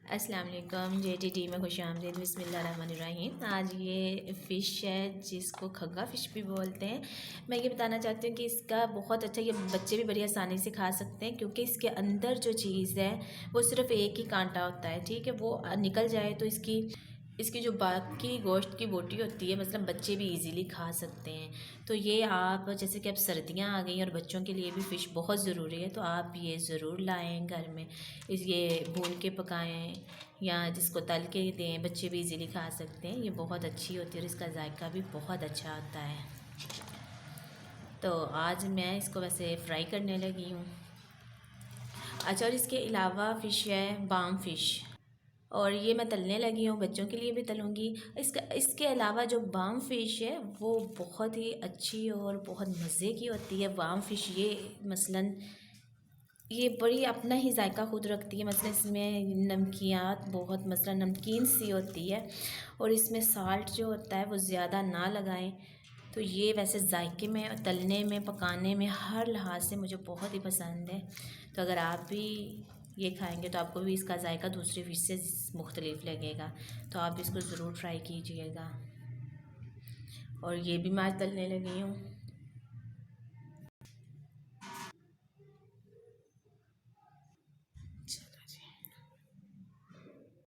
अस्सलाम वालेकुम। JTT में खुश आमदीद। बिस्मिल्लाहिर्रहमानिर्रहीम। आज ये फ़िश है जिसको खग्गा फ़िश भी बोलते हैं। मैं ये बताना चाहती हूँ कि इसका बहुत अच्छा, ये बच्चे भी बड़ी आसानी से खा सकते हैं क्योंकि इसके अंदर जो चीज़ है वो सिर्फ़ एक ही कांटा होता है, ठीक है। वो निकल जाए तो इसकी जो बाकी गोश्त की बोटी होती है, मतलब बच्चे भी इजीली खा सकते हैं। तो ये आप जैसे कि अब सर्दियाँ आ गई और बच्चों के लिए भी फ़िश बहुत ज़रूरी है, तो आप ये ज़रूर लाएं घर में। ये भून के पकाएं या जिसको तल के दें, बच्चे भी इजीली खा सकते हैं। ये बहुत अच्छी होती है और इसका जायका भी बहुत अच्छा आता है। तो आज मैं इसको वैसे फ्राई करने लगी हूँ। अच्छा, और इसके अलावा फ़िश है बाम फ़िश, और ये मैं तलने लगी हूँ, बच्चों के लिए भी तलूँगी। इसके अलावा जो बाम फ़िश है वो बहुत ही अच्छी और बहुत मज़े की होती है। बाम फ़िश ये मसलन ये बड़ी अपना ही जायका खुद रखती है। मसलन इसमें नमकियात बहुत मसलन नमकीन सी होती है और इसमें साल्ट जो होता है वो ज़्यादा ना लगाएं। तो ये वैसे जायके में, तलने में, पकाने में, हर लिहाज से मुझे बहुत ही पसंद है। तो अगर आप भी ये खाएंगे तो आपको भी इसका जायका दूसरी फ़िश से मुख्तलिफ लगेगा। तो आप इसको ज़रूर ट्राई कीजिएगा। और ये भी मैं तलने लगी हूँ।